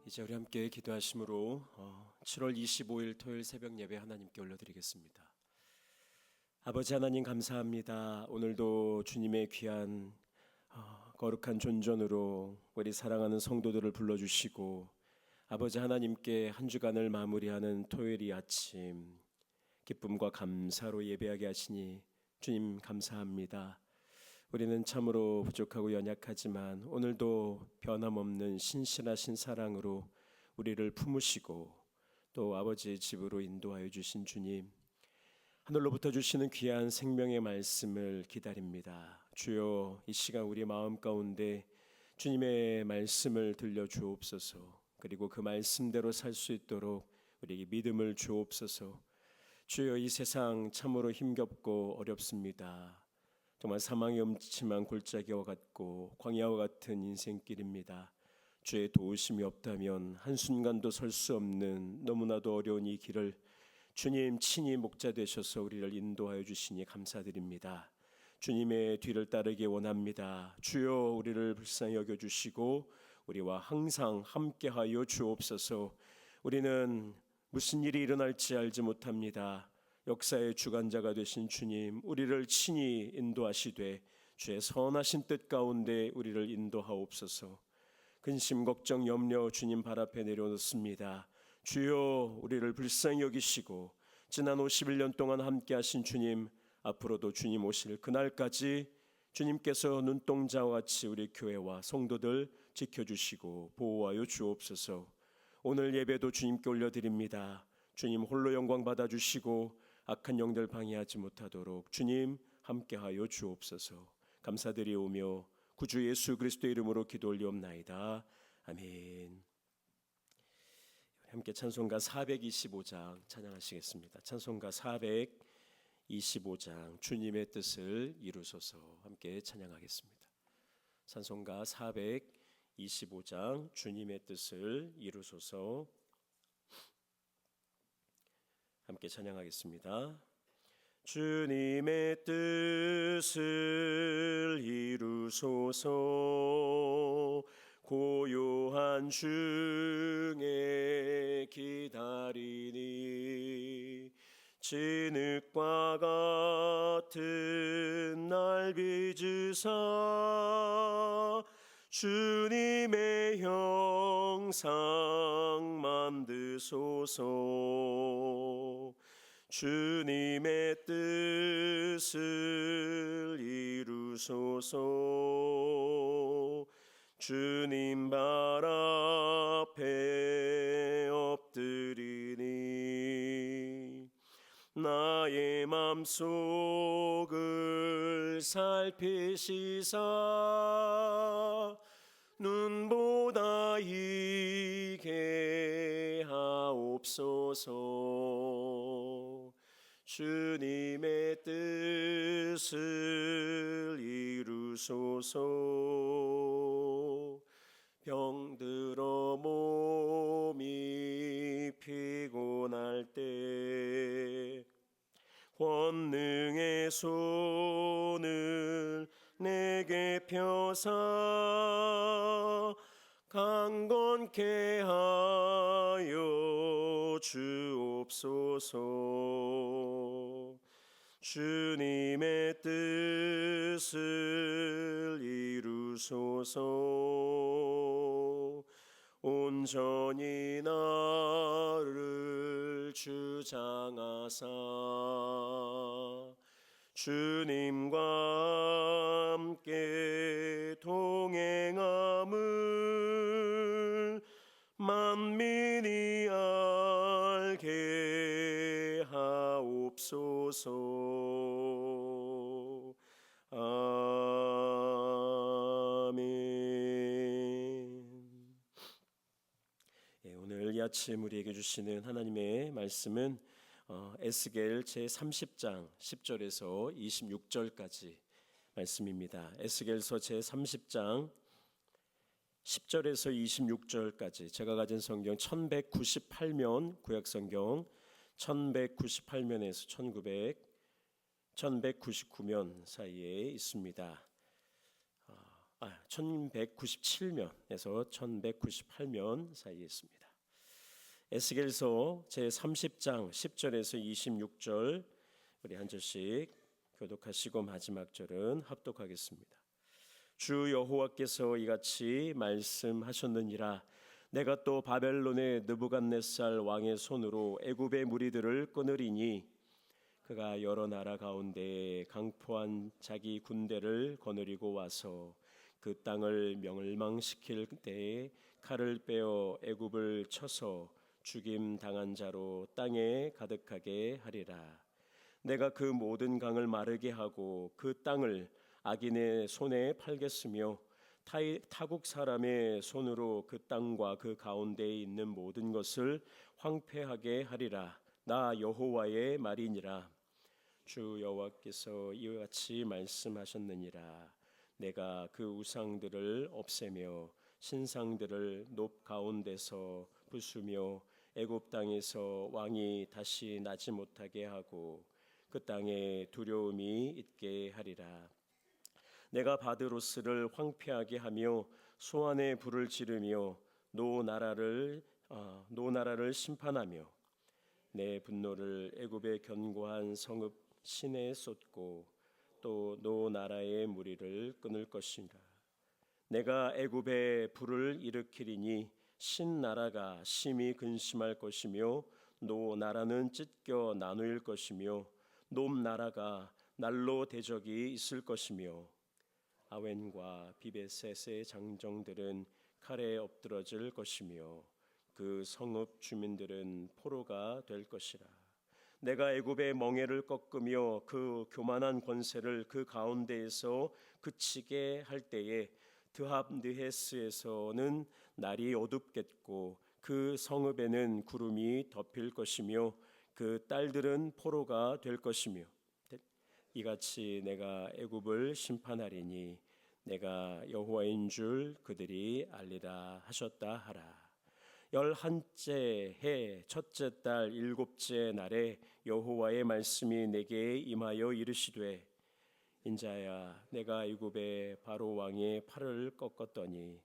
이제 우리 함께 기도하심으로 7월 25일 토요일 새벽 예배 하나님께 올려드리겠습니다. 아버지 하나님 감사합니다. 오늘도 주님의 귀한 거룩한 존전으로 우리 사랑하는 성도들을 불러주시고 아버지 하나님께 한 주간을 마무리하는 토요일이 아침 기쁨과 감사로 예배하게 하시니 주님 감사합니다. 우리는 참으로 부족하고 연약하지만 오늘도 변함없는 신실하신 사랑으로 우리를 품으시고 또 아버지의 집으로 인도하여 주신 주님, 하늘로부터 주시는 귀한 생명의 말씀을 기다립니다. 주여, 이 시간 우리 마음 가운데 주님의 말씀을 들려주옵소서. 그리고 그 말씀대로 살 수 있도록 우리에게 믿음을 주옵소서. 주여, 이 세상 참으로 힘겹고 어렵습니다. 정말 사망의 음침한 골짜기와 같고 광야와 같은 인생길입니다. 주의 도우심이 없다면 한순간도 설 수 없는 너무나도 어려운 이 길을 주님 친히 목자 되셔서 우리를 인도하여 주시니 감사드립니다. 주님의 뒤를 따르기 원합니다. 주여, 우리를 불쌍히 여겨주시고 우리와 항상 함께하여 주옵소서. 우리는 무슨 일이 일어날지 알지 못합니다. 역사의 주관자가 되신 주님, 우리를 친히 인도하시되 주의 선하신 뜻 가운데 우리를 인도하옵소서. 근심 걱정 염려 주님 발 앞에 내려놓습니다. 주여, 우리를 불쌍히 여기시고 지난 51년 동안 함께 하신 주님, 앞으로도 주님 오실 그날까지 주님께서 눈동자와 같이 우리 교회와 성도들 지켜주시고 보호하여 주옵소서. 오늘 예배도 주님께 올려드립니다. 주님 홀로 영광 받아주시고 악한 영들 방해하지 못하도록 주님 함께하여 주옵소서. 감사드리오며 구주 예수 그리스도의 이름으로 기도 올리옵나이다. 아멘. 함께 찬송가 425장 찬양하시겠습니다. 찬송가 425장 주님의 뜻을 이루소서 함께 찬양하겠습니다. 찬송가 425장 주님의 뜻을 이루소서 함께 찬양하겠습니다. 주님의 뜻을 이루소서. 고요한 중에 기다리니 진흙과 같은 날 빚으사 주님의 형상 만드소서. 주님의 뜻을 이루소서. 주님 발 앞에 엎드리니 나의 맘속을 살피시사 눈보다 이게 하옵소서. 주님의 뜻을 이루소서. 병들어 몸이 피곤할 때 권능의 손을 내게 펴사 강건케 하여 주옵소서. 주님의 뜻을 이루소서. 온전히 나를 주장하사 주님과 함께 동행함을 만민이 알게 하옵소서. 아멘. 오늘 이 아침 우리에게 주시는 하나님의 말씀은 에스겔 제30장 10절에서 26절까지 말씀입니다. 에스겔서 제30장 10절에서 26절까지 제가 가진 성경 1198면 구약성경 1198면에서 1199면 사이에 있습니다. 1197년에서 1198년 사이에 있습니다. 에스겔서 제30장 10절에서 26절 우리 한 절씩 교독하시고 마지막 절은 합독하겠습니다. 주 여호와께서 이같이 말씀하셨느니라. 내가 또 바벨론의 느부갓네살 왕의 손으로 애굽의 무리들을 끊으리니 그가 여러 나라 가운데 강포한 자기 군대를 거느리고 와서 그 땅을 멸망시킬 때에 칼을 빼어 애굽을 쳐서 죽임 당한 자로 땅에 가득하게 하리라. 내가 그 모든 강을 마르게 하고 그 땅을 악인의 손에 팔겠으며 타국 사람의 손으로 그 땅과 그 가운데에 있는 모든 것을 황폐하게 하리라. 나 여호와의 말이니라. 주 여호와께서 이와 같이 말씀하셨느니라. 내가 그 우상들을 없애며 신상들을 높 가운데서 부수며 애굽 땅에서 왕이 다시 나지 못하게 하고 그 땅에 두려움이 있게 하리라. 내가 바드로스를 황폐하게 하며 소환의 불을 지르며 노 나라를 심판하며 내 분노를 애굽의 견고한 성읍 시내에 쏟고 또 노 나라의 무리를 끊을 것이라. 내가 애굽에 불을 일으키리니 신 나라가 심히 근심할 것이며 노 나라는 찢겨 나누일 것이며 놈 나라가 날로 대적이 있을 것이며 아웬과 비베셋의 장정들은 칼에 엎드러질 것이며 그 성읍 주민들은 포로가 될 것이라. 내가 애굽의 멍에를 꺾으며 그 교만한 권세를 그 가운데에서 그치게 할 때에 드합느헤스에서는 날이 어둡겠고 그 성읍에는 구름이 덮일 것이며 그 딸들은 포로가 될 것이며 이같이 내가 애굽을 심판하리니 내가 여호와인 줄 그들이 알리라 하셨다 하라. 11째 해 첫째 달 7째 날에 여호와의 말씀이 내게 임하여 이르시되 인자야 내가 애굽의 바로 왕의 팔을 꺾었더니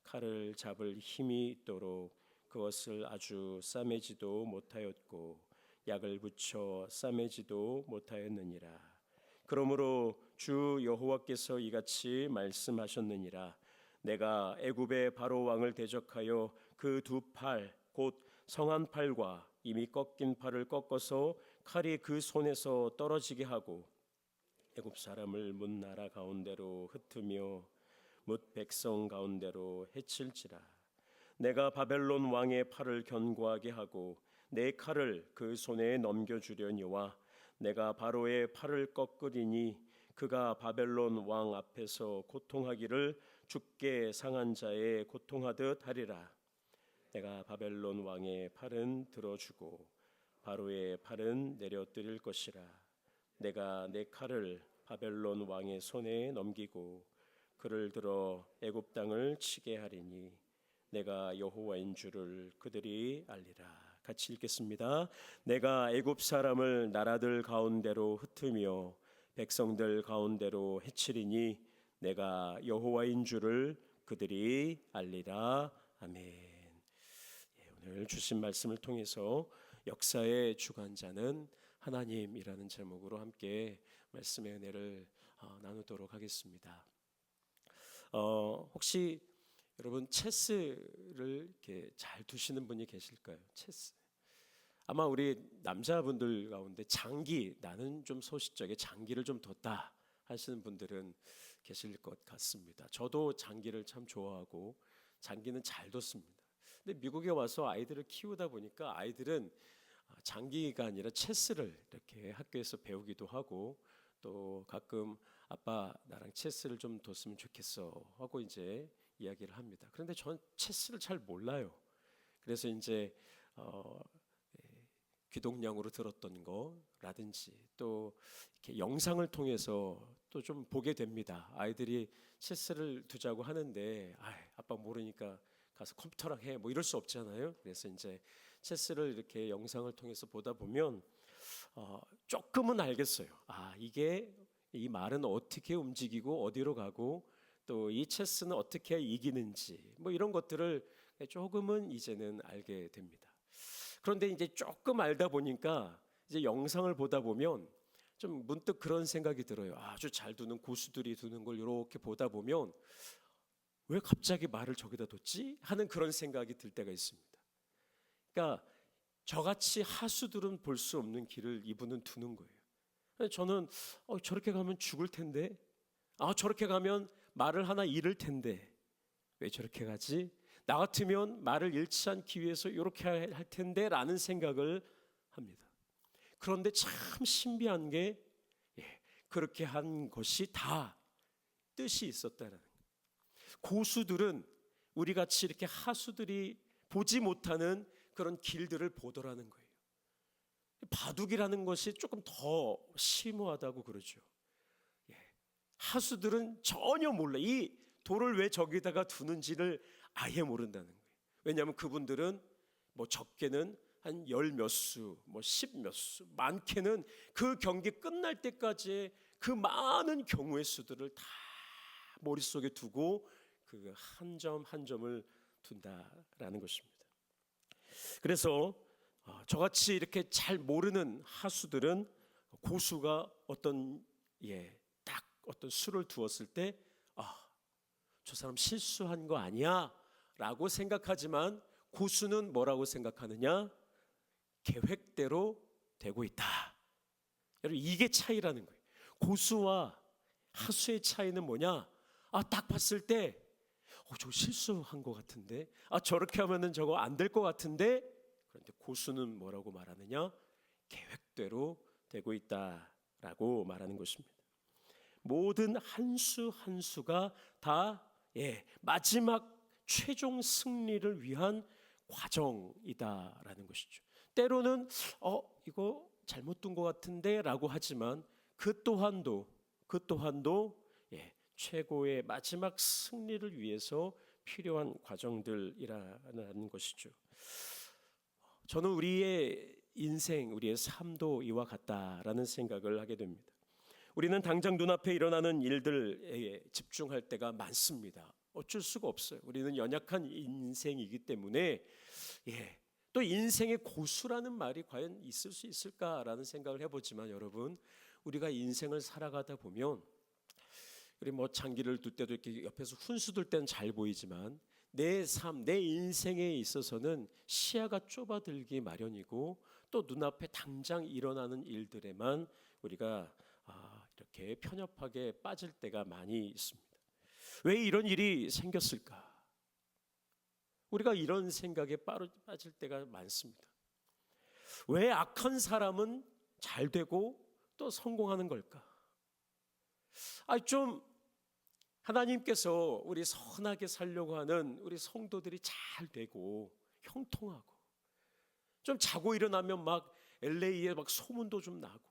칼을 잡을 힘이 있도록 그것을 아주 싸매지도 못하였고 약을 붙여 싸매지도 못하였느니라. 그러므로 주 여호와께서 이같이 말씀하셨느니라. 내가 애굽의 바로 왕을 대적하여 그 두 팔 곧 성한 팔과 이미 꺾인 팔을 꺾어서 칼이 그 손에서 떨어지게 하고 애굽 사람을 뭇 나라 가운데로 흩으며 뭇 백성 가운데로 해칠지라. 내가 바벨론 왕의 팔을 견고하게 하고 내 칼을 그 손에 넘겨주려니와 내가 바로의 팔을 꺾으리니 그가 바벨론 왕 앞에서 고통하기를 죽게 상한 자의 고통하듯 하리라. 내가 바벨론 왕의 팔은 들어주고 바로의 팔은 내려뜨릴 것이라. 내가 내 칼을 바벨론 왕의 손에 넘기고 그를 들어 애굽 땅을 치게 하리니 내가 여호와인 줄을 그들이 알리라. 같이 읽겠습니다. 내가 애굽 사람을 나라들 가운데로 흩으며 백성들 가운데로 해치리니 내가 여호와인 줄을 그들이 알리라. 아멘. 오늘 주신 말씀을 통해서 역사의 주관자는 하나님이라는 제목으로 함께 말씀의 은혜를 나누도록 하겠습니다. 혹시 여러분 체스를 이렇게 잘 두시는 분이 계실까요? 체스. 아마 우리 남자분들 가운데 장기 나는 좀 소싯적에 장기를 좀 뒀다 하시는 분들은 계실 것 같습니다. 저도 장기를 참 좋아하고 장기는 잘 뒀습니다. 근데 미국에 와서 아이들을 키우다 보니까 아이들은 장기가 아니라 체스를 이렇게 학교에서 배우기도 하고 또 가끔 아빠 나랑 체스를 좀 뒀으면 좋겠어 하고 이제 이야기를 합니다. 그런데 전 체스를 잘 몰라요. 그래서 이제 귀동냥으로 들었던 거라든지 또 이렇게 영상을 통해서 또 좀 보게 됩니다. 아이들이 체스를 두자고 하는데 아빠 모르니까 가서 컴퓨터랑 해 뭐 이럴 수 없잖아요. 그래서 이제 체스를 이렇게 영상을 통해서 보다 보면 조금은 알겠어요. 이게 이 말은 어떻게 움직이고 어디로 가고 또 이 체스는 어떻게 해야 이기는지 뭐 이런 것들을 조금은 이제는 알게 됩니다. 그런데 이제 조금 알다 보니까 이제 영상을 보다 보면 좀 문득 그런 생각이 들어요. 아주 잘 두는 고수들이 두는 걸 이렇게 보다 보면 왜 갑자기 말을 저기다 뒀지? 하는 그런 생각이 들 때가 있습니다. 그러니까 저같이 하수들은 볼 수 없는 길을 이분은 두는 거예요. 저는 저렇게 가면 죽을 텐데, 저렇게 가면 말을 하나 잃을 텐데 왜 저렇게 가지? 나 같으면 말을 잃지 않기 위해서 이렇게 할 텐데 라는 생각을 합니다. 그런데 참 신비한 게 그렇게 한 것이 다 뜻이 있었다는 거예요. 고수들은 우리 같이 이렇게 하수들이 보지 못하는 그런 길들을 보더라는 거예요. 바둑이라는 것이 조금 더 심오하다고 그러죠. 하수들은 전혀 몰라. 이 돌을 왜 저기다가 두는지를 아예 모른다는 거예요. 왜냐하면 그분들은 뭐 적게는 한 열 몇 수, 뭐 10 몇 수, 많게는 그 경기 끝날 때까지의 그 많은 경우의 수들을 다 머릿속에 두고 그 한 점 한 점을 둔다라는 것입니다. 그래서 저같이 이렇게 잘 모르는 하수들은 고수가 딱 어떤 수를 두었을 때 저 사람 실수한 거 아니야 라고 생각하지만 고수는 뭐라고 생각하느냐? 계획대로 되고 있다. 여러분 이게 차이라는 거예요. 고수와 하수의 차이는 뭐냐? 딱 봤을 때 저 실수한 것 같은데, 저렇게 하면은 저거 안 될 것 같은데. 그런데 고수는 뭐라고 말하느냐? 계획대로 되고 있다라고 말하는 것입니다. 모든 한 수 한 수가 다 마지막 최종 승리를 위한 과정이다라는 것이죠. 때로는 이거 잘못 둔 것 같은데라고 하지만 그 또한도 최고의 마지막 승리를 위해서 필요한 과정들이라는 것이죠. 저는 우리의 인생, 우리의 삶도 이와 같다라는 생각을 하게 됩니다. 우리는 당장 눈앞에 일어나는 일들에 집중할 때가 많습니다. 어쩔 수가 없어요. 우리는 연약한 인생이기 때문에 또 인생의 고수라는 말이 과연 있을 수 있을까라는 생각을 해보지만 여러분 우리가 인생을 살아가다 보면 우리 뭐 장기를 둘 때도 이렇게 옆에서 훈수 둘 때는 잘 보이지만 내 삶, 내 인생에 있어서는 시야가 좁아들기 마련이고 또 눈앞에 당장 일어나는 일들에만 우리가 이렇게 편협하게 빠질 때가 많이 있습니다. 왜 이런 일이 생겼을까? 우리가 이런 생각에 빠질 때가 많습니다. 왜 악한 사람은 잘 되고 또 성공하는 걸까? 좀 하나님께서 우리 선하게 살려고 하는 우리 성도들이 잘 되고 형통하고 좀 자고 일어나면 막 LA에 막 소문도 좀 나고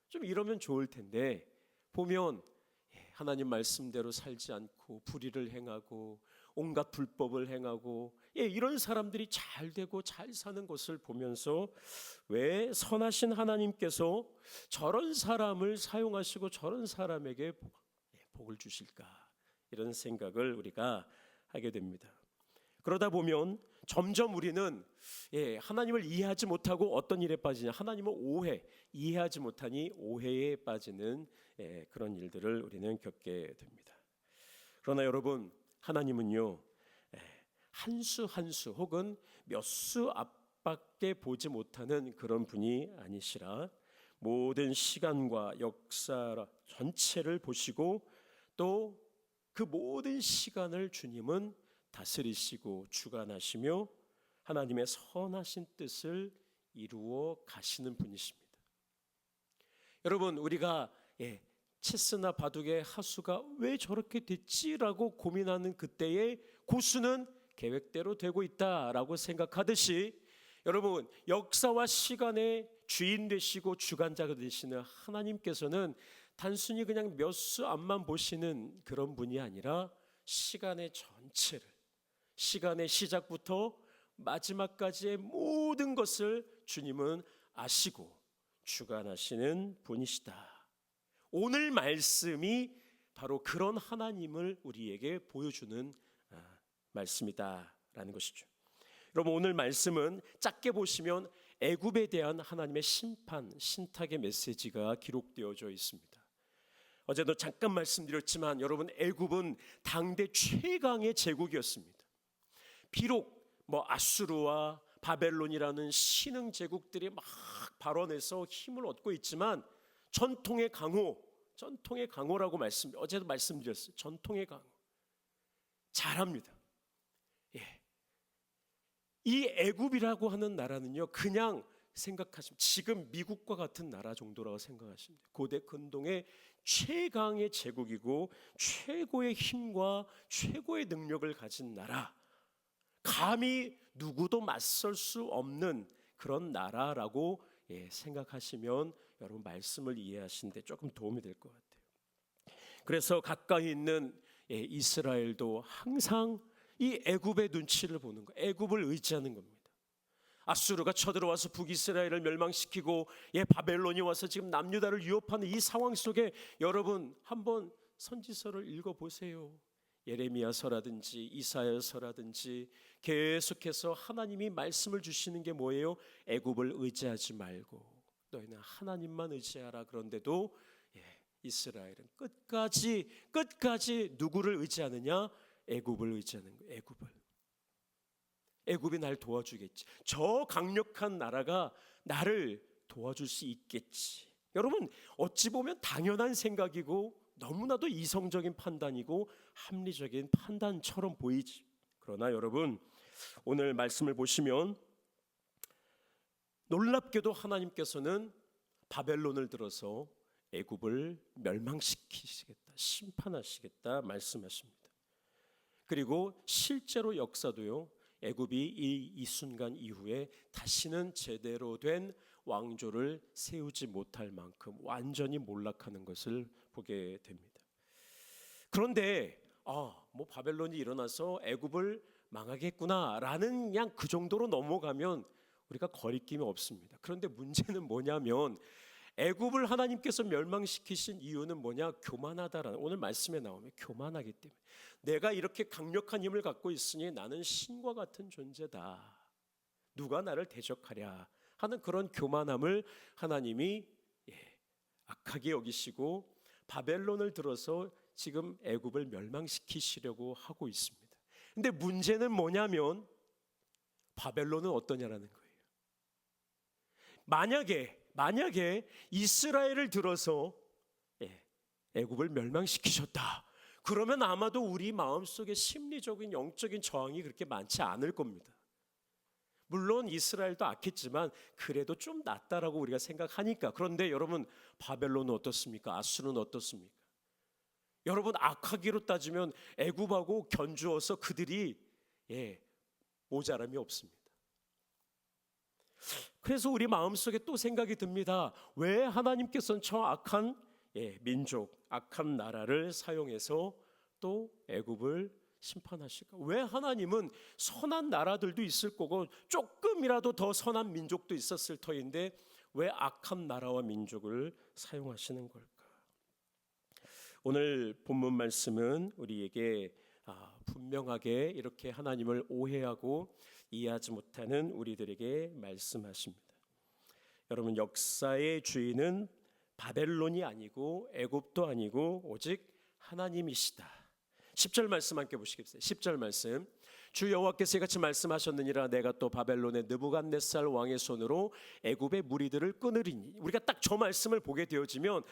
좀 이러면 좋을 텐데 보면 하나님 말씀대로 살지 않고 불의를 행하고 온갖 불법을 행하고 이런 사람들이 잘 되고 잘 사는 것을 보면서 왜 선하신 하나님께서 저런 사람을 사용하시고 저런 사람에게 복을 주실까? 이런 생각을 우리가 하게 됩니다. 그러다 보면 점점 우리는 하나님을 이해하지 못하고 어떤 일에 빠지냐? 하나님을 이해하지 못하니 오해에 빠지는 그런 일들을 우리는 겪게 됩니다. 그러나 여러분 하나님은요 한 수 한 수 혹은 몇 수 앞밖에 보지 못하는 그런 분이 아니시라 모든 시간과 역사 전체를 보시고 또 그 모든 시간을 주님은 다스리시고 주관하시며 하나님의 선하신 뜻을 이루어 가시는 분이십니다. 여러분 우리가 체스나 바둑의 하수가 왜 저렇게 됐지라고 고민하는 그때의 고수는 계획대로 되고 있다라고 생각하듯이 여러분 역사와 시간의 주인 되시고 주관자가 되시는 하나님께서는 단순히 그냥 몇 수 앞만 보시는 그런 분이 아니라 시간의 전체를 시간의 시작부터 마지막까지의 모든 것을 주님은 아시고 주관하시는 분이시다. 오늘 말씀이 바로 그런 하나님을 우리에게 보여주는 말씀이다라는 것이죠. 여러분, 오늘 말씀은 짧게 보시면 애굽에 대한 하나님의 심판, 신탁의 메시지가 기록되어져 있습니다. 어제도 잠깐 말씀드렸지만 여러분, 애굽은 당대 최강의 제국이었습니다. 비록 아수르와 바벨론이라는 신흥 제국들이 막 발원해서 힘을 얻고 있지만 전통의 강호라고 어제도 말씀드렸어요. 전통의 강호 잘합니다. 이 애굽이라고 하는 나라는요, 그냥 생각하시면 지금 미국과 같은 나라 정도라고 생각하시면 돼요. 고대 근동의 최강의 제국이고 최고의 힘과 최고의 능력을 가진 나라, 감히 누구도 맞설 수 없는 그런 나라라고 생각하시면 여러분, 말씀을 이해하시는데 조금 도움이 될 것 같아요. 그래서 가까이 있는 이스라엘도 항상 이 애굽의 눈치를 보는 거예요. 애굽을 의지하는 겁니다. 아수르가 쳐들어와서 북이스라엘을 멸망시키고 바벨론이 와서 지금 남유다를 위협하는 이 상황 속에 여러분, 한번 선지서를 읽어보세요. 예레미야서라든지 이사야서라든지 계속해서 하나님이 말씀을 주시는 게 뭐예요? 애굽을 의지하지 말고 너희는 하나님만 의지하라. 그런데도 이스라엘은 끝까지 누구를 의지하느냐? 애굽을 의지하는 거예요. 애굽이 날 도와주겠지. 저 강력한 나라가 나를 도와줄 수 있겠지. 여러분, 어찌 보면 당연한 생각이고 너무나도 이성적인 판단이고 합리적인 판단처럼 보이지. 그러나 여러분, 오늘 말씀을 보시면 놀랍게도 하나님께서는 바벨론을 들어서 애굽을 멸망시키시겠다, 심판하시겠다 말씀하십니다. 그리고 실제로 역사도요, 애굽이 이 순간 이후에 다시는 제대로 된 왕조를 세우지 못할 만큼 완전히 몰락하는 것을 보게 됩니다. 그런데 바벨론이 일어나서 애굽을 망하겠구나라는 그냥 그 정도로 넘어가면 우리가 거리낌이 없습니다. 그런데 문제는 뭐냐면 애굽을 하나님께서 멸망시키신 이유는 뭐냐? 교만하다라는, 오늘 말씀에 나오면 교만하기 때문에, 내가 이렇게 강력한 힘을 갖고 있으니 나는 신과 같은 존재다, 누가 나를 대적하랴 하는 그런 교만함을 하나님이 악하게 여기시고 바벨론을 들어서 지금 애굽을 멸망시키시려고 하고 있습니다. 근데 문제는 뭐냐면 바벨론은 어떠냐라는 거예요. 만약에 이스라엘을 들어서 애굽을 멸망시키셨다, 그러면 아마도 우리 마음속에 심리적인 영적인 저항이 그렇게 많지 않을 겁니다. 물론 이스라엘도 악했지만 그래도 좀 낫다라고 우리가 생각하니까. 그런데 여러분, 바벨론은 어떻습니까? 아수르는 어떻습니까? 여러분, 악하기로 따지면 애굽하고 견주어서 그들이 모자람이 없습니다. 그래서 우리 마음속에 또 생각이 듭니다. 왜 하나님께서는 저 악한 민족, 악한 나라를 사용해서 또 애굽을 심판하실까? 왜 하나님은 선한 나라들도 있을 거고 조금이라도 더 선한 민족도 있었을 터인데 왜 악한 나라와 민족을 사용하시는 걸까? 오늘 본문 말씀은 우리에게 분명하게 이렇게 하나님을 오해하고 이해하지 못하는 우리들에게 말씀하십니다. 여러분, 역사의 주인은 바벨론이 아니고 애굽도 아니고 오직 하나님이시다. 10절 말씀 함께 보시겠어요? 10절 말씀, 주 여호와께서 이같이 말씀하셨느니라. 내가 또 바벨론의 느부갓네살 왕의 손으로 애굽의 무리들을 끊으리니. 우리가 딱 저 말씀을 보게 되어지면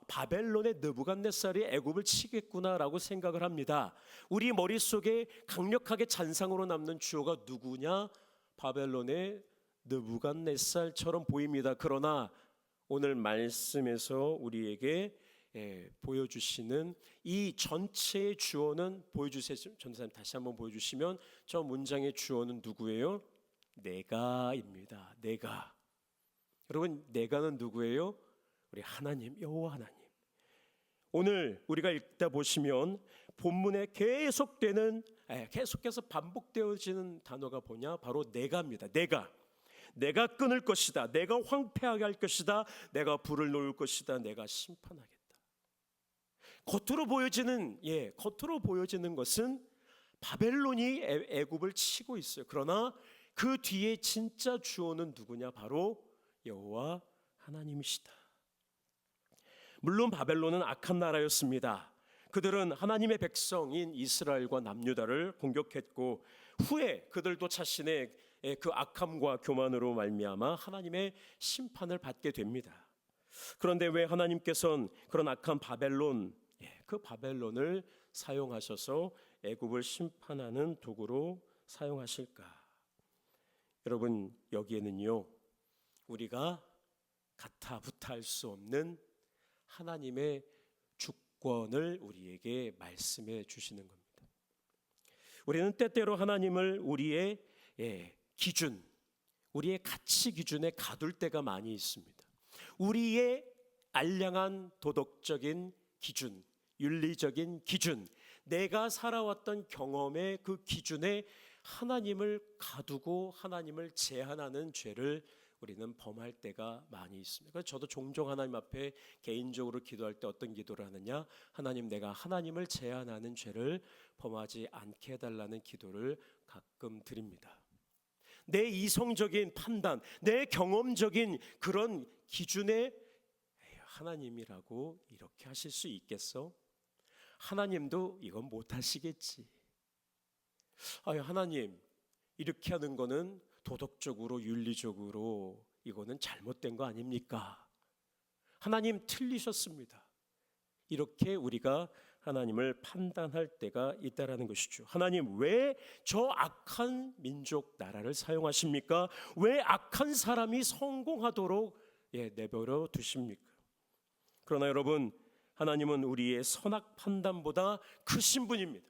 바벨론의 느부갓네살이 애굽을 치겠구나라고 생각을 합니다. 우리 머릿속에 강력하게 잔상으로 남는 주어가 누구냐? 바벨론의 느부갓네살처럼 보입니다. 그러나 오늘 말씀에서 우리에게 보여주시는 이 전체의 주어는 보여주세요. 전도사님 다시 한번 보여주시면 저 문장의 주어는 누구예요? 내가입니다. 내가. 여러분, 내가는 누구예요? 우리 하나님, 여호와 하나님. 오늘 우리가 읽다 보시면 본문에 계속해서 반복되어지는 단어가 뭐냐? 바로 내가입니다. 내가 끊을 것이다, 내가 황폐하게 할 것이다, 내가 불을 놓을 것이다, 내가 심판하겠다. 겉으로 보여지는 것은 바벨론이 애굽을 치고 있어요. 그러나 그 뒤에 진짜 주어는 누구냐? 바로 여호와 하나님이시다. 물론 바벨론은 악한 나라였습니다. 그들은 하나님의 백성인 이스라엘과 남유다를 공격했고 후에 그들도 자신의 그 악함과 교만으로 말미암아 하나님의 심판을 받게 됩니다. 그런데 왜 하나님께서는 그런 악한 그 바벨론을 사용하셔서 애굽을 심판하는 도구로 사용하실까? 여러분, 여기에는요, 우리가 가타부타할 수 없는 하나님의 주권을 우리에게 말씀해 주시는 겁니다. 우리는 때때로 하나님을 우리의 기준, 우리의 가치 기준에 가둘 때가 많이 있습니다. 우리의 알량한 도덕적인 기준, 윤리적인 기준, 내가 살아왔던 경험의 그 기준에 하나님을 가두고 하나님을 제한하는 죄를 우리는 범할 때가 많이 있습니다. 그래서 저도 종종 하나님 앞에 개인적으로 기도할 때 어떤 기도를 하느냐? 하나님, 내가 하나님을 제한하는 죄를 범하지 않게 해달라는 기도를 가끔 드립니다. 내 이성적인 판단, 내 경험적인 그런 기준에 하나님이라고 이렇게 하실 수 있겠어? 하나님도 이건 못하시겠지. 하나님, 이렇게 하는 거는 도덕적으로 윤리적으로 이거는 잘못된 거 아닙니까? 하나님 틀리셨습니다. 이렇게 우리가 하나님을 판단할 때가 있다라는 것이죠. 하나님, 왜 저 악한 민족 나라를 사용하십니까? 왜 악한 사람이 성공하도록 내버려 두십니까? 그러나 여러분, 하나님은 우리의 선악 판단보다 크신 분입니다.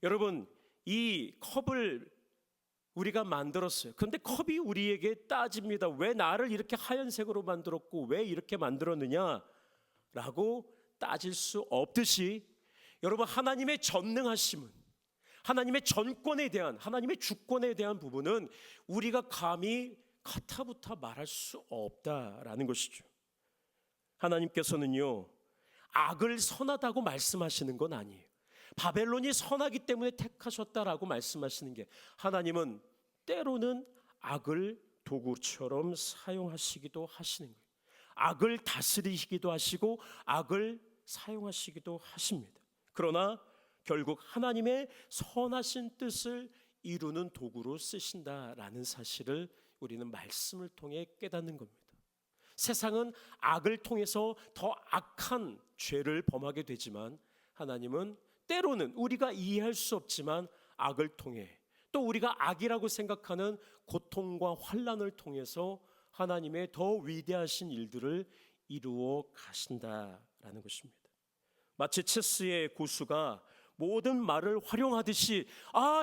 여러분, 이 컵을 우리가 만들었어요. 그런데 컵이 우리에게 따집니다. 왜 나를 이렇게 하얀색으로 만들었고 왜 이렇게 만들었느냐? 라고 따질 수 없듯이 여러분, 하나님의 전능하심은, 하나님의 전권에 대한, 하나님의 주권에 대한 부분은 우리가 감히 가타부타 말할 수 없다라는 것이죠. 하나님께서는요, 악을 선하다고 말씀하시는 건 아니에요. 바벨론이 선하기 때문에 택하셨다라고 말씀하시는 게, 하나님은 때로는 악을 도구처럼 사용하시기도 하시는 거예요. 악을 다스리시기도 하시고 악을 사용하시기도 하십니다. 그러나 결국 하나님의 선하신 뜻을 이루는 도구로 쓰신다라는 사실을 우리는 말씀을 통해 깨닫는 겁니다. 세상은 악을 통해서 더 악한 죄를 범하게 되지만 하나님은 때로는 우리가 이해할 수 없지만 악을 통해, 또 우리가 악이라고 생각하는 고통과 환난을 통해서 하나님의 더 위대하신 일들을 이루어 가신다라는 것입니다. 마치 체스의 고수가 모든 말을 활용하듯이,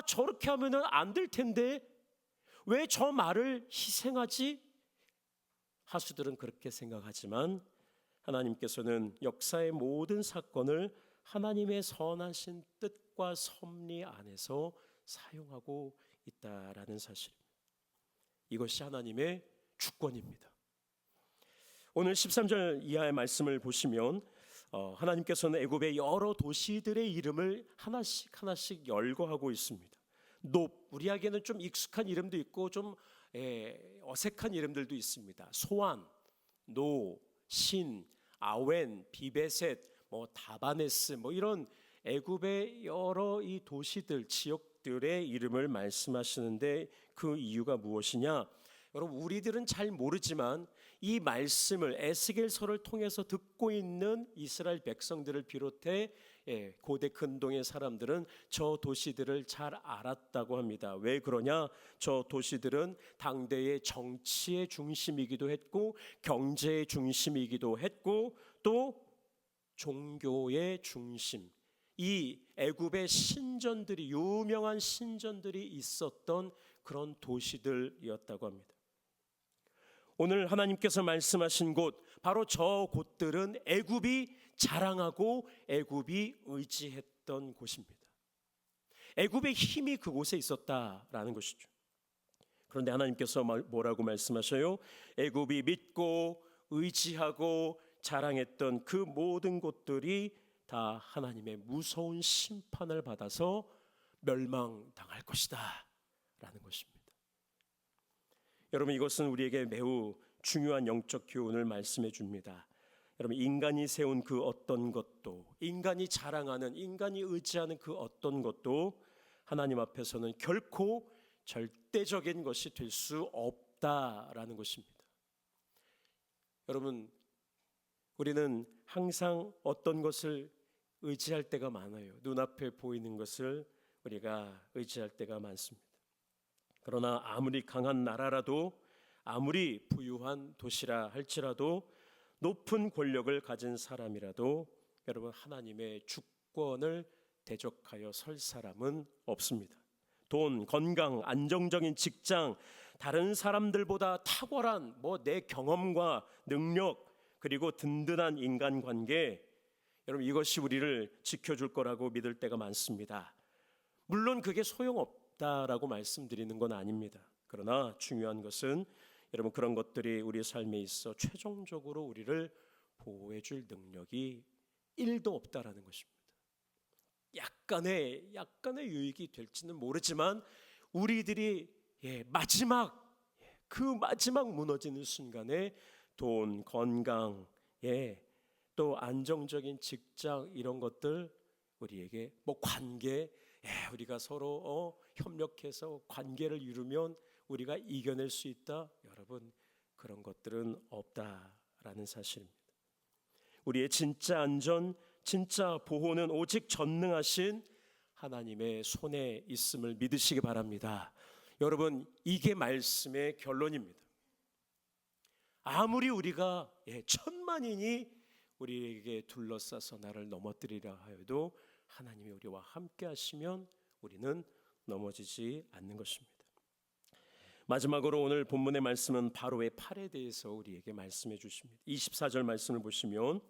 저렇게 하면은 안 될 텐데 왜 저 말을 희생하지? 하수들은 그렇게 생각하지만 하나님께서는 역사의 모든 사건을 하나님의 선하신 뜻과 섭리 안에서 사용하고 있다라는 사실입니다. 이것이 하나님의 주권입니다. 오늘 13절 이하의 말씀을 보시면 하나님께서는 애굽의 여러 도시들의 이름을 하나씩 열거하고 있습니다. 우리에게는 좀 익숙한 이름도 있고 좀 어색한 이름들도 있습니다. 소안, 신, 아웬, 비베셋, 다바네스, 이런 애굽의 여러 이 도시들, 지역들의 이름을 말씀하시는데 그 이유가 무엇이냐? 여러분, 우리들은 잘 모르지만 이 말씀을 에스겔서를 통해서 듣고 있는 이스라엘 백성들을 비롯해 고대 근동의 사람들은 저 도시들을 잘 알았다고 합니다. 왜 그러냐? 저 도시들은 당대의 정치의 중심이기도 했고 경제의 중심이기도 했고 또 종교의 중심, 이 애굽의 신전들이, 유명한 신전들이 있었던 그런 도시들이었다고 합니다. 오늘 하나님께서 말씀하신 곳, 바로 저 곳들은 애굽이 자랑하고 애굽이 의지했던 곳입니다. 애굽의 힘이 그곳에 있었다라는 것이죠. 그런데 하나님께서 뭐라고 말씀하셔요? 애굽이 믿고 의지하고 자랑했던 그 모든 것들이 다 하나님의 무서운 심판을 받아서 멸망당할 것이다 라는 것입니다. 여러분, 이것은 우리에게 매우 중요한 영적 교훈을 말씀해 줍니다. 여러분, 인간이 세운 그 어떤 것도, 인간이 자랑하는, 인간이 의지하는 그 어떤 것도 하나님 앞에서는 결코 절대적인 것이 될 수 없다라는 것입니다. 여러분, 우리는 항상 어떤 것을 의지할 때가 많아요. 눈앞에 보이는 것을 우리가 의지할 때가 많습니다. 그러나 아무리 강한 나라라도, 아무리 부유한 도시라 할지라도, 높은 권력을 가진 사람이라도 여러분, 하나님의 주권을 대적하여 설 사람은 없습니다. 돈, 건강, 안정적인 직장, 다른 사람들보다 탁월한 내 경험과 능력, 그리고 든든한 인간관계, 여러분, 이것이 우리를 지켜줄 거라고 믿을 때가 많습니다. 물론 그게 소용없다라고 말씀드리는 건 아닙니다. 그러나 중요한 것은 여러분, 그런 것들이 우리 삶에 있어 최종적으로 우리를 보호해 줄 능력이 1도 없다라는 것입니다. 약간의 유익이 될지는 모르지만 우리들이 그 마지막 무너지는 순간에 돈, 건강, 또 안정적인 직장, 이런 것들, 우리에게 관계, 우리가 서로 협력해서 관계를 이루면 우리가 이겨낼 수 있다. 여러분, 그런 것들은 없다라는 사실입니다. 우리의 진짜 안전, 진짜 보호는 오직 전능하신 하나님의 손에 있음을 믿으시기 바랍니다. 여러분, 이게 말씀의 결론입니다. 아무리 우리가 천만인이 우리에게 둘러싸서 나를 넘어뜨리려 하여도 하나님이 우리와 함께 하시면 우리는 넘어지지 않는 것입니다. 마지막으로 오늘 본문의 말씀은 바로의 팔에 대해서 우리에게 말씀해 주십니다. 24절 말씀을 보시면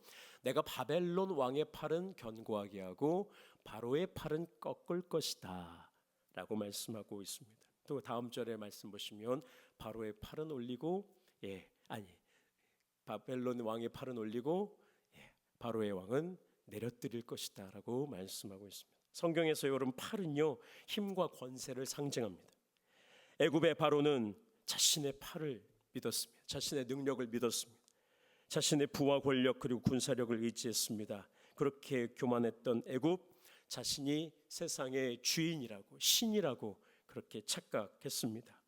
내가 바벨론 왕의 팔은 견고하게 하고 바로의 팔은 꺾을 것이다 라고 말씀하고 있습니다. 또 다음 절의 말씀 보시면 바로의 팔은 올리고 바벨론 왕의 팔은 올리고 바로의 왕은 내려뜨릴 것이다 라고 말씀하고 있습니다. 성경에서 여러분, 팔은요 힘과 권세를 상징합니다. 애굽의 바로는 자신의 팔을 믿었습니다. 자신의 능력을 믿었습니다. 자신의 부와 권력 그리고 군사력을 의지했습니다. 그렇게 교만했던 애굽, 자신이 세상의 주인이라고, 신이라고 그렇게 착각했습니다.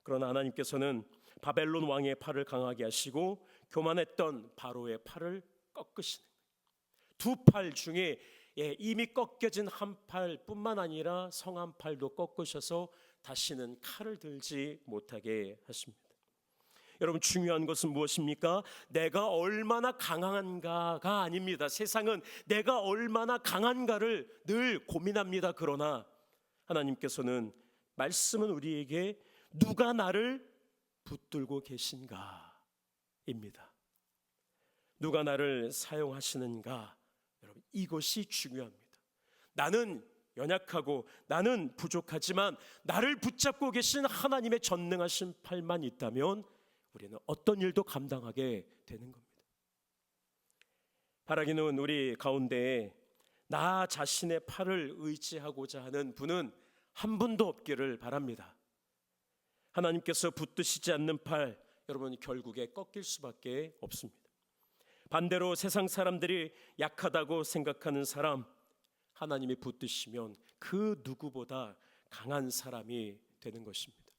그러나 하나님께서는 바벨론 왕의 팔을 강하게 하시고 교만했던 바로의 팔을 꺾으시는, 두 팔 중에 이미 꺾여진 한 팔뿐만 아니라 성 한 팔도 꺾으셔서 다시는 칼을 들지 못하게 하십니다. 여러분, 중요한 것은 무엇입니까? 내가 얼마나 강한가가 아닙니다. 세상은 내가 얼마나 강한가를 늘 고민합니다. 그러나 하나님께서는 말씀은 우리에게 누가 나를 붙들고 계신가입니다. 누가 나를 사용하시는가, 여러분, 이것이 중요합니다. 나는 연약하고 나는 부족하지만 나를 붙잡고 계신 하나님의 전능하신 팔만 있다면 우리는 어떤 일도 감당하게 되는 겁니다. 바라기는 우리 가운데에 나 자신의 팔을 의지하고자 하는 분은 한 분도 없기를 바랍니다. 하나님께서 붙드시지 않는 팔, 여러분, 결국에 꺾일 수밖에 없습니다. 반대로 세상 사람들이 약하다고 생각하는 사람, 하나님이 붙드시면 그 누구보다 강한 사람이 되는 것입니다.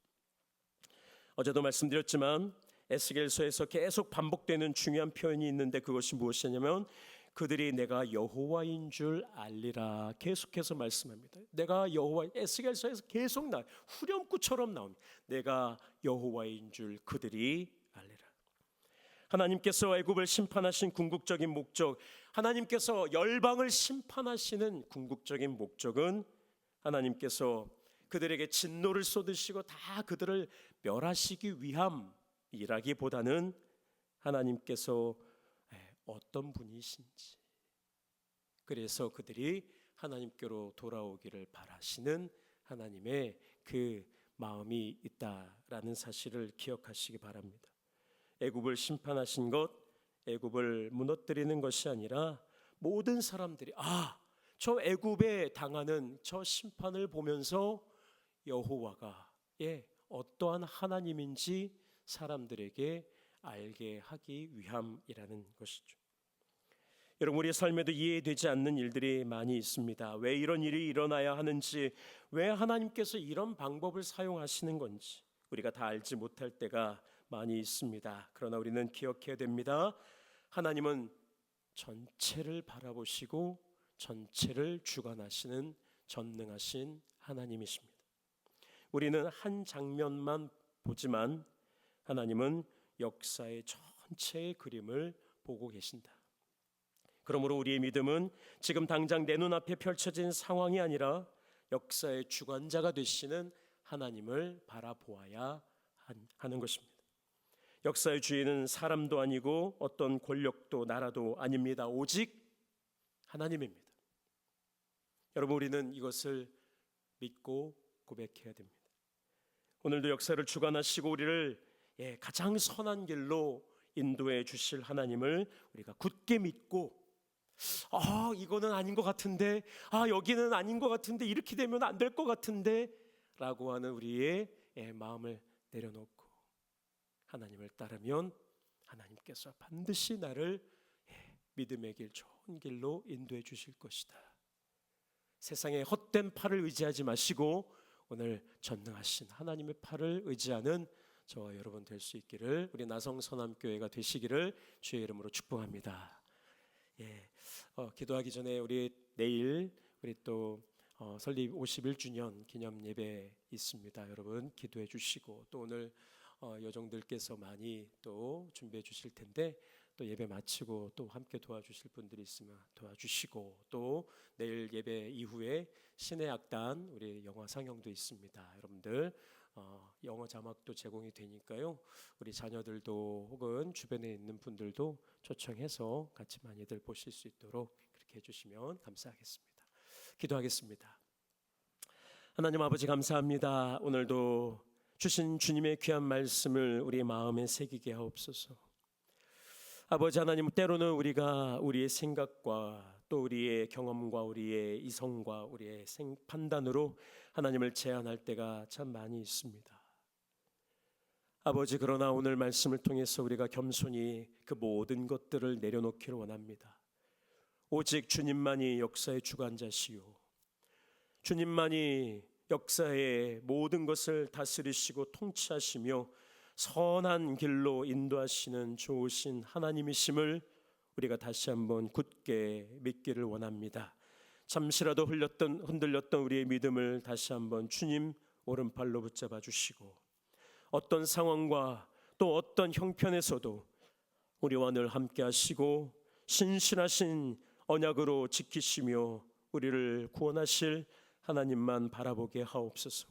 어제도 말씀드렸지만 에스겔서에서 계속 반복되는 중요한 표현이 있는데 그것이 무엇이냐면 그들이 내가 여호와인 줄 알리라, 계속해서 말씀합니다. 내가 여호와, 에스겔서에서 계속 후렴구처럼 나옵니다. 내가 여호와인 줄 그들이 알리라. 하나님께서 애굽을 심판하신 궁극적인 목적, 하나님께서 열방을 심판하시는 궁극적인 목적은 하나님께서 그들에게 진노를 쏟으시고 다 그들을 멸하시기 위함이라기보다는 하나님께서 어떤 분이신지, 그래서 그들이 하나님께로 돌아오기를 바라시는 하나님의 그 마음이 있다라는 사실을 기억하시기 바랍니다. 애굽을 심판하신 것, 애굽을 무너뜨리는 것이 아니라 모든 사람들이 저 애굽에 당하는 저 심판을 보면서 여호와가 어떠한 하나님인지 사람들에게 알게 하기 위함이라는 것이죠. 여러분, 우리의 삶에도 이해되지 않는 일들이 많이 있습니다. 왜 이런 일이 일어나야 하는지, 왜 하나님께서 이런 방법을 사용하시는 건지 우리가 다 알지 못할 때가 많이 있습니다. 그러나 우리는 기억해야 됩니다. 하나님은 전체를 바라보시고 전체를 주관하시는 전능하신 하나님이십니다. 우리는 한 장면만 보지만 하나님은 역사의 전체의 그림을 보고 계신다. 그러므로 우리의 믿음은 지금 당장 내 눈앞에 펼쳐진 상황이 아니라 역사의 주관자가 되시는 하나님을 바라보아야 하는 것입니다. 역사의 주인은 사람도 아니고 어떤 권력도 나라도 아닙니다. 오직 하나님입니다. 여러분, 우리는 이것을 믿고 고백해야 됩니다. 오늘도 역사를 주관하시고 우리를 가장 선한 길로 인도해 주실 하나님을 우리가 굳게 믿고 이거는 아닌 것 같은데, 여기는 아닌 것 같은데, 이렇게 되면 안 될 것 같은데 라고 하는 우리의 마음을 내려놓고 하나님을 따르면 하나님께서 반드시 나를 믿음의 길, 좋은 길로 인도해 주실 것이다. 세상의 헛된 팔을 의지하지 마시고 오늘 전능하신 하나님의 팔을 의지하는 저와 여러분 될 수 있기를, 우리 나성서남교회가 되시기를 주의 이름으로 축복합니다. 기도하기 전에 우리 내일 우리 또 설립 51주년 기념 예배 있습니다. 여러분 기도해 주시고, 또 오늘 여종들께서 많이 또 준비해 주실 텐데 또 예배 마치고 또 함께 도와주실 분들이 있으면 도와주시고, 또 내일 예배 이후에 신의 악단 우리 영화 상영도 있습니다. 여러분들 영어 자막도 제공이 되니까요, 우리 자녀들도 혹은 주변에 있는 분들도 초청해서 같이 많이들 보실 수 있도록 그렇게 해주시면 감사하겠습니다. 기도하겠습니다. 하나님 아버지, 감사합니다. 오늘도 주신 주님의 귀한 말씀을 우리 마음에 새기게 하옵소서. 아버지 하나님, 때로는 우리가 우리의 생각과 또 우리의 경험과 우리의 이성과 우리의 판단으로 하나님을 제한할 때가 참 많이 있습니다. 아버지, 그러나 오늘 말씀을 통해서 우리가 겸손히 그 모든 것들을 내려놓기를 원합니다. 오직 주님만이 역사의 주관자시요, 주님만이 역사의 모든 것을 다스리시고 통치하시며 선한 길로 인도하시는 좋으신 하나님이심을 우리가 다시 한번 굳게 믿기를 원합니다. 잠시라도 흔들렸던 우리의 믿음을 다시 한번 주님 오른팔로 붙잡아 주시고, 어떤 상황과 또 어떤 형편에서도 우리와 늘 함께 하시고 신실하신 언약으로 지키시며 우리를 구원하실 하나님만 바라보게 하옵소서.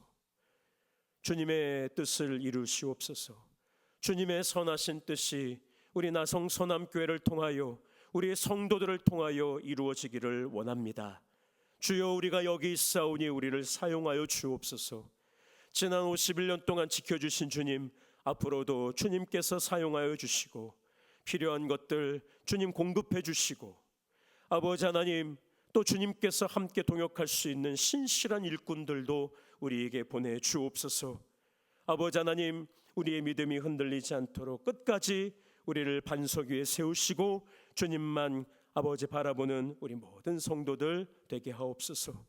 주님의 뜻을 이루시옵소서. 주님의 선하신 뜻이 우리 나성서남교회를 통하여 우리의 성도들을 통하여 이루어지기를 원합니다. 주여, 우리가 여기 있사오니 우리를 사용하여 주옵소서. 지난 51년 동안 지켜주신 주님, 앞으로도 주님께서 사용하여 주시고 필요한 것들 주님 공급해 주시고, 아버지 하나님, 또 주님께서 함께 동역할 수 있는 신실한 일꾼들도 우리에게 보내주옵소서. 아버지 하나님, 우리의 믿음이 흔들리지 않도록 끝까지 우리를 반석 위에 세우시고 주님만 아버지 바라보는 우리 모든 성도들 되게 하옵소서.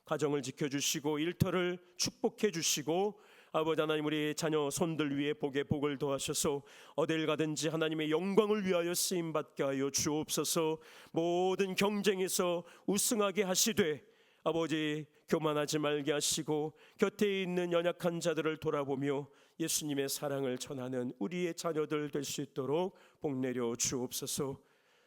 가정을 지켜주시고 일터를 축복해 주시고, 아버지 하나님, 우리 자녀 손들 위에 복에 복을 더하셔서 어딜 가든지 하나님의 영광을 위하여 쓰임받게 하여 주옵소서. 모든 경쟁에서 우승하게 하시되 아버지 교만하지 말게 하시고 곁에 있는 연약한 자들을 돌아보며 예수님의 사랑을 전하는 우리의 자녀들 될 수 있도록 복내려 주옵소서.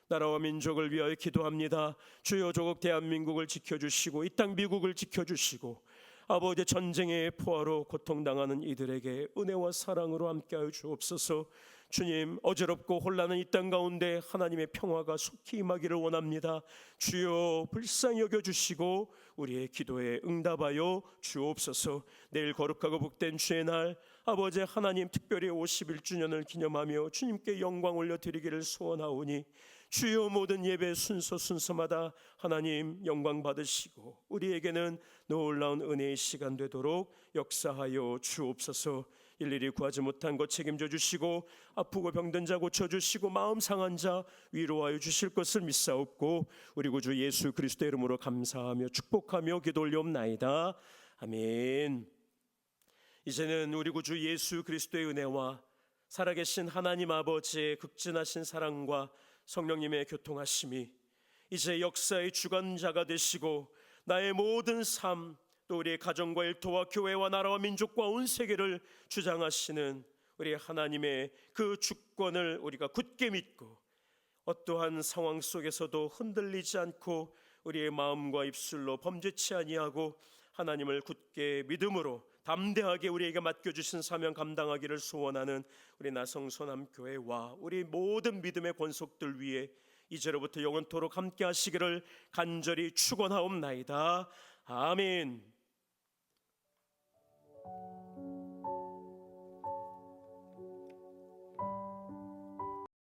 나라와 민족을 위하여 기도합니다. 주여, 조국 대한민국을 지켜주시고 이 땅 미국을 지켜주시고 아버지 전쟁의 포화로 고통당하는 이들에게 은혜와 사랑으로 함께하여 주옵소서. 주님, 어지럽고 혼란한 이 땅 가운데 하나님의 평화가 속히 임하기를 원합니다. 주여, 불쌍히 여겨주시고 우리의 기도에 응답하여 주옵소서. 내일 거룩하고 복된 주의 날 아버지 하나님 특별히 51주년을 기념하며 주님께 영광 올려드리기를 소원하오니 주여 모든 예배 순서마다 하나님 영광 받으시고 우리에게는 놀라운 은혜의 시간 되도록 역사하여 주옵소서. 일일이 구하지 못한 것 책임져 주시고 아프고 병든 자 고쳐주시고 마음 상한 자 위로하여 주실 것을 믿사옵고 우리 구주 예수 그리스도의 이름으로 감사하며 축복하며 기도 올리옵나이다. 아멘. 이제는 우리 구주 예수 그리스도의 은혜와 살아계신 하나님 아버지의 극진하신 사랑과 성령님의 교통하심이 이제 역사의 주관자가 되시고 나의 모든 삶 또 우리의 가정과 일터와 교회와 나라와 민족과 온 세계를 주장하시는 우리 하나님의 그 주권을 우리가 굳게 믿고 어떠한 상황 속에서도 흔들리지 않고 우리의 마음과 입술로 범죄치 아니하고 하나님을 굳게 믿음으로 담대하게 우리에게 맡겨주신 사명 감당하기를 소원하는 우리 나성소남교회와 우리 모든 믿음의 권속들 위에 이제로부터 영원토록 함께 하시기를 간절히 축원하옵나이다. 아멘.